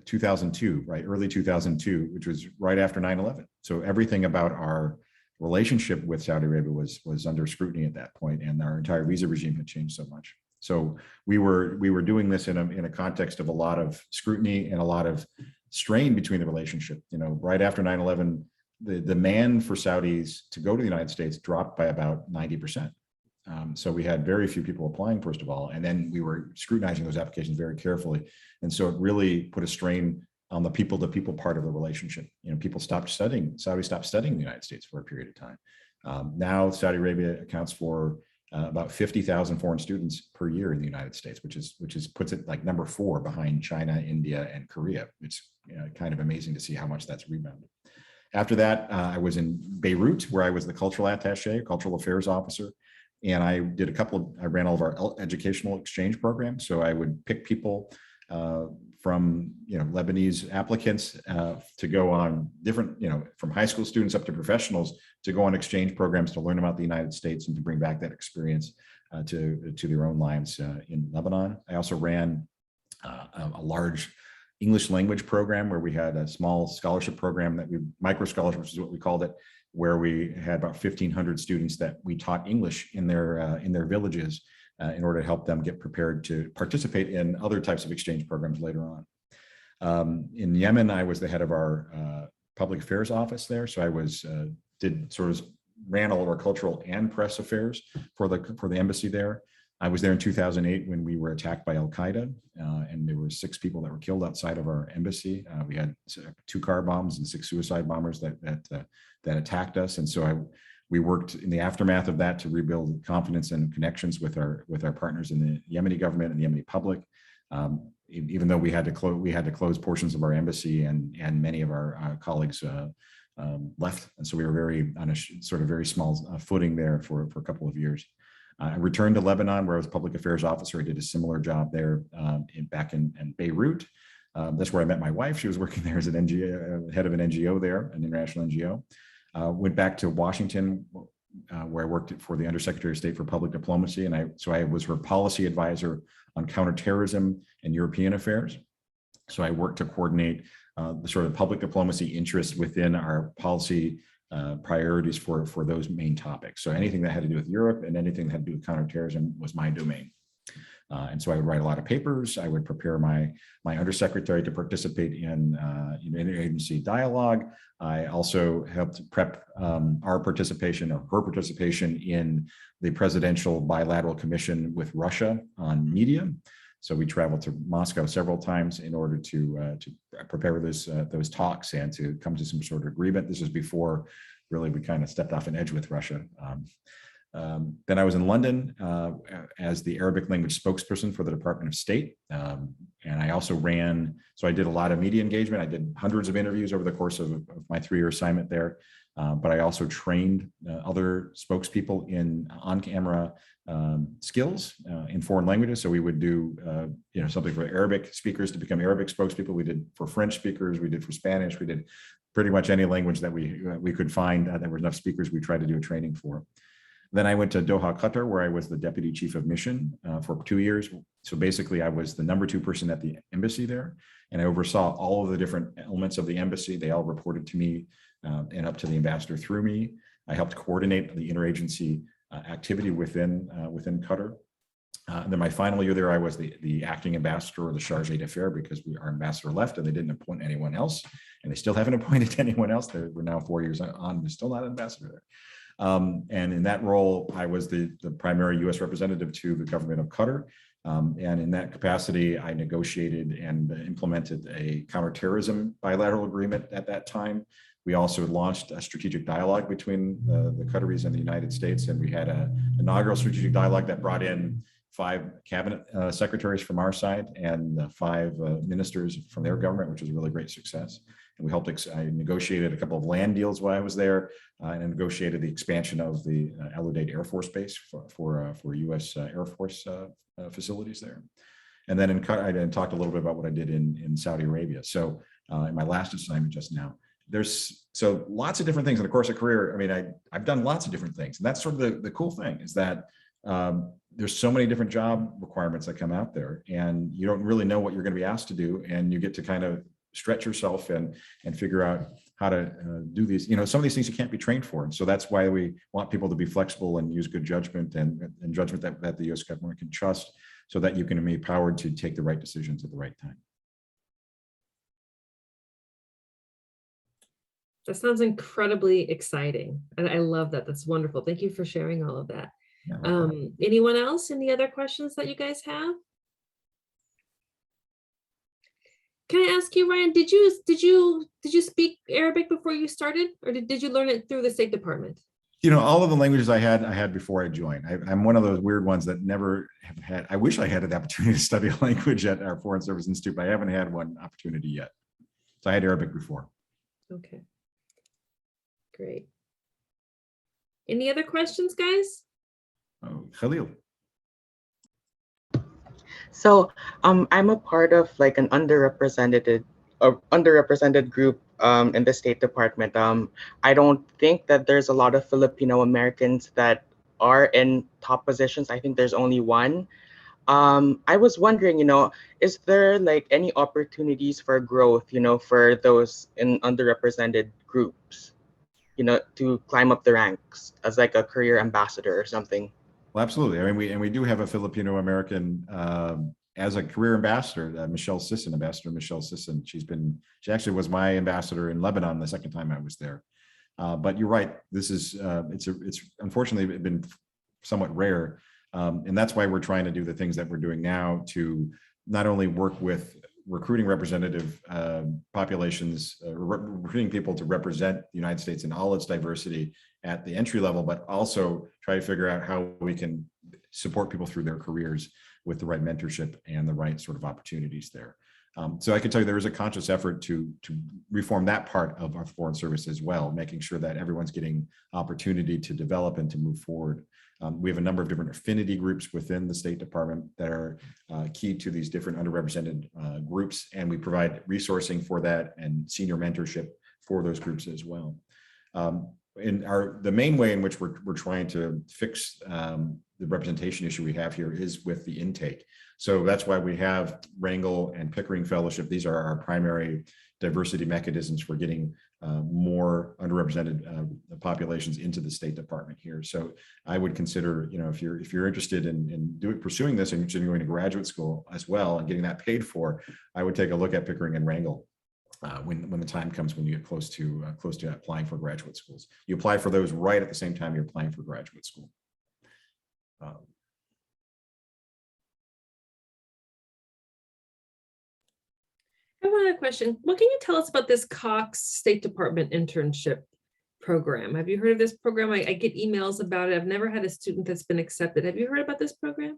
2002, right? Early 2002, which was right after 9/11. So everything about our relationship with Saudi Arabia was under scrutiny at that point, and our entire visa regime had changed so much. So we were doing this in a context of a lot of scrutiny and a lot of strain between the relationship. Right after 9/11, the demand for Saudis to go to the United States dropped by about 90%. So we had very few people applying, first of all, and then we were scrutinizing those applications very carefully. And so it really put a strain on the people-to-people part of the relationship. People stopped studying, Saudis stopped studying the United States for a period of time. Now Saudi Arabia accounts for about 50,000 foreign students per year in the United States, which puts it like number 4 behind China, India, and Korea. It's kind of amazing to see how much that's rebounded. After that, I was in Beirut, where I was the cultural attaché, cultural affairs officer. And I ran all of our educational exchange programs. So I would pick people from Lebanese applicants to go on different, from high school students up to professionals, to go on exchange programs to learn about the United States and to bring back that experience to their own lives in Lebanon. I also ran a large English language program where we had a small scholarship program micro scholarships is what we called it, where we had about 1,500 students that we taught English in their villages in order to help them get prepared to participate in other types of exchange programs later on. In Yemen, I was the head of our public affairs office there. So I ran all of our cultural and press affairs for the embassy there. I was there in 2008 when we were attacked by Al-Qaeda, and there were 6 people that were killed outside of our embassy. We had 2 car bombs and 6 suicide bombers that attacked us. And so we worked in the aftermath of that to rebuild confidence and connections with our partners in the Yemeni government and the Yemeni public. Even though we had to close portions of our embassy and many of our colleagues left. And so we were on a sort of very small footing there for a couple of years. I returned to Lebanon, where I was public affairs officer. I did a similar job there back in Beirut. That's where I met my wife. She was working there as an NGO, head of an NGO there, an international NGO. Went back to Washington, where I worked for the Undersecretary of State for Public Diplomacy. And I was her policy advisor on counterterrorism and European affairs. So I worked to coordinate the sort of public diplomacy interests within our policy priorities for those main topics. So anything that had to do with Europe and anything that had to do with counterterrorism was my domain. And so I would write a lot of papers. I would prepare my undersecretary to participate in interagency dialogue. I also helped prep her participation in the Presidential Bilateral Commission with Russia on media. So we traveled to Moscow several times in order to prepare those talks and to come to some sort of agreement. This was before really we kind of stepped off an edge with Russia. Then I was in London as the Arabic language spokesperson for the Department of State. And I also so I did a lot of media engagement. I did hundreds of interviews over the course of my 3-year assignment there. But I also trained other spokespeople in on-camera skills in foreign languages. So we would do something for Arabic speakers to become Arabic spokespeople. We did for French speakers. We did for Spanish. We did pretty much any language that we could find that were enough speakers. We tried to do a training for. Then I went to Doha, Qatar, where I was the deputy chief of mission for 2 years. So basically, I was the number 2 person at the embassy there, and I oversaw all of the different elements of the embassy. They all reported to me and up to the ambassador through me. I helped coordinate the interagency activity within Qatar. Then my final year there, I was the acting ambassador or the charge d'affaires because our ambassador left and they didn't appoint anyone else. And they still haven't appointed anyone else. We're now 4 years on, there's still not an ambassador there. And in that role, I was the primary US representative to the government of Qatar. And in that capacity, I negotiated and implemented a counterterrorism bilateral agreement at that time. We also launched a strategic dialogue between the Qataris and the United States. And we had an inaugural strategic dialogue that brought in 5 cabinet secretaries from our side and 5 ministers from their government, which was a really great success. And we helped, I negotiated a couple of land deals while I was there and negotiated the expansion of the Al Udeid Air Force Base for US Air Force facilities there. And then in Qatar, I talked a little bit about what I did in Saudi Arabia. So in my last assignment just now, there's so lots of different things in the course of career. I mean, I've done lots of different things. And that's sort of the cool thing is that there's so many different job requirements that come out there and you don't really know what you're going to be asked to do. And you get to kind of stretch yourself and figure out how to do these, some of these things you can't be trained for. And so that's why we want people to be flexible and use good judgment and judgment that the US government can trust so that you can be empowered to take the right decisions at the right time. That sounds incredibly exciting. And I love that. That's wonderful. Thank you for sharing all of that. Yeah, Anyone else? Any other questions that you guys have? Can I ask you, Ryan, did you speak Arabic before you started, or did you learn it through the State Department? All of the languages I had before I joined. I'm one of those weird ones that never have had. I wish I had an opportunity to study a language at our Foreign Service Institute, but I haven't had one opportunity yet. So I had Arabic before. Okay, great. Any other questions, guys? Oh, Khalil. So I'm a part of like an underrepresented group in the State Department. I don't think that there's a lot of Filipino Americans that are in top positions. I think there's only one. I was wondering, is there like any opportunities for growth, for those in underrepresented groups, to climb up the ranks as like a career ambassador or something? Well, absolutely. I mean, we do have a Filipino American as a career ambassador, Ambassador Michelle Sisson. She actually was my ambassador in Lebanon the second time I was there. But you're right. This is it's unfortunately been somewhat rare, and that's why we're trying to do the things that we're doing now to not only work with recruiting representative populations, recruiting people to represent the United States in all its diversity at the entry level, but also try to figure out how we can support people through their careers with the right mentorship and the right sort of opportunities there. So I can tell you there is a conscious effort to reform that part of our foreign service as well, making sure that everyone's getting opportunity to develop and to move forward. We have a number of different affinity groups within the State Department that are key to these different underrepresented groups, and we provide resourcing for that and senior mentorship for those groups as well. The main way in which we're trying to fix the representation issue we have here is with the intake. So that's why we have Rangel and Pickering Fellowship. These are our primary diversity mechanisms for getting more underrepresented populations into the State Department here. So I would consider, if you're interested in pursuing this and you're going to graduate school as well and getting that paid for, I would take a look at Pickering and Rangel. When the time comes when you get close to applying for graduate schools. You apply for those right at the same time you're applying for graduate school. I have another question. What can you tell us about this Cox State Department internship program? Have you heard of this program? I get emails about it. I've never had a student that's been accepted. Have you heard about this program?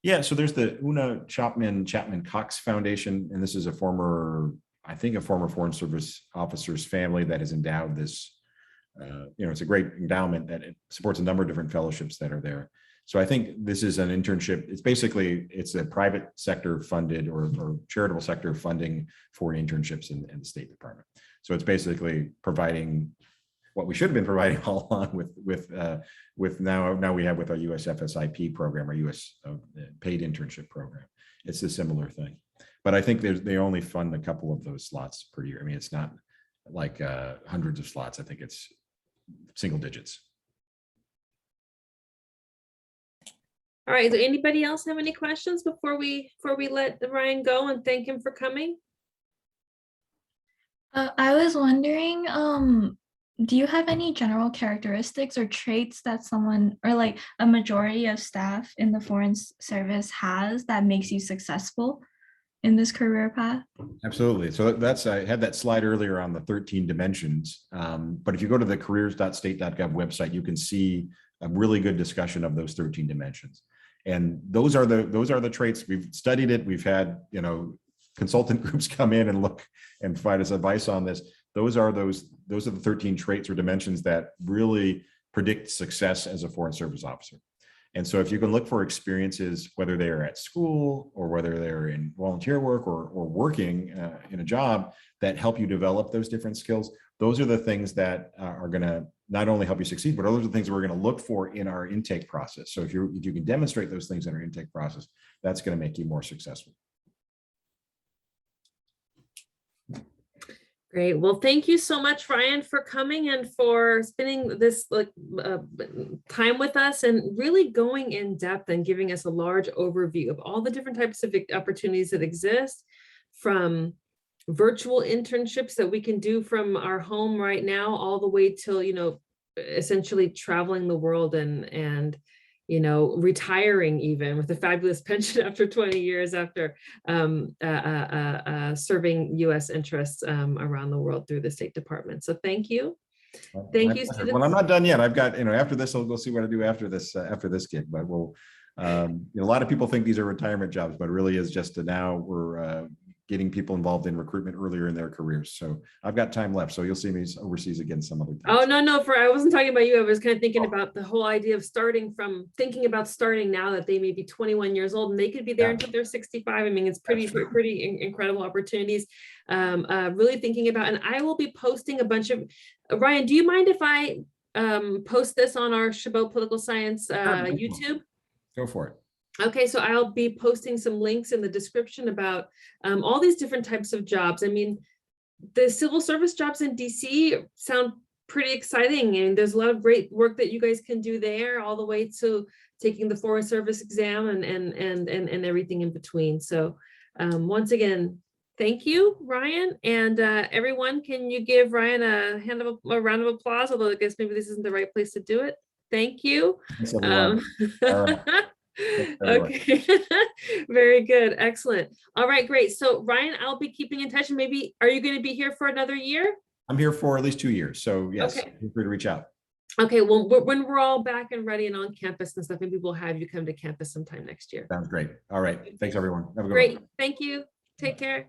Yeah, so there's the Una Chapman Cox Foundation, and this is a former Foreign Service officer's family that has endowed this. It's a great endowment that it supports a number of different fellowships that are there. So I think this is an internship. It's a private sector funded or charitable sector funding for internships in the State Department. So it's basically providing what we should have been providing all along with now we have with our US FSIP program, our US paid internship program. It's a similar thing. But I think they only fund a couple of those slots per year. I mean, it's not like hundreds of slots. I think it's single digits. All right, does anybody else have any questions before we let Ryan go and thank him for coming? I was wondering, do you have any general characteristics or traits that someone or like a majority of staff in the Foreign Service has that makes you successful in this career path? Absolutely. So that's, I had that slide earlier on the 13 dimensions. But if you go to the careers.state.gov website, you can see a really good discussion of those 13 dimensions. And those are the traits. We've studied it. We've had, consultant groups come in and look and provide us advice on this. Those are the 13 traits or dimensions that really predict success as a Foreign Service officer. And so if you can look for experiences, whether they're at school or whether they're in volunteer work or working in a job that help you develop those different skills, those are the things that are going to not only help you succeed, but those are the things that we're going to look for in our intake process. So if you can demonstrate those things in our intake process, that's going to make you more successful. Great. Well, thank you so much, Ryan, for coming and for spending this time with us and really going in depth and giving us a large overview of all the different types of opportunities that exist, from virtual internships that we can do from our home right now, all the way till, essentially traveling the world and retiring even with a fabulous pension after 20 years after serving U.S. interests around the world through the State Department. So thank you. Thank you, students. Well, I'm not done yet. I've got, after this, I'll go see what I do after this gig. But we'll, a lot of people think these are retirement jobs, but it really is just now we're getting people involved in recruitment earlier in their careers. So I've got time left. So you'll see me overseas again some other time. Oh, no, I wasn't talking about you. I was kind of thinking about the whole idea of thinking about starting now that they may be 21 years old and they could be there until they're 65. I mean, it's pretty incredible opportunities. Really thinking about, and I will be posting a bunch of, Ryan, do you mind if I post this on our Chabot Political Science YouTube? Go for it. Okay, so I'll be posting some links in the description about all these different types of jobs. I mean, the civil service jobs in DC sound pretty exciting, and there's a lot of great work that you guys can do there, all the way to taking the Foreign Service exam and everything in between. So once again, thank you, Ryan, and everyone, can you give Ryan a round of applause? Although I guess maybe this isn't the right place to do it. Thank you. Thanks, everyone. Okay. Very good. Excellent. All right, great. So Ryan, I'll be keeping in touch, and maybe, are you going to be here for another year? I'm here for at least 2 years. So yes, okay. Feel free to reach out. Okay. Well, when we're all back and ready and on campus and stuff, maybe we'll have you come to campus sometime next year. Sounds great. All right. Thanks, everyone. Have a good one. Great. Thank you. Take care.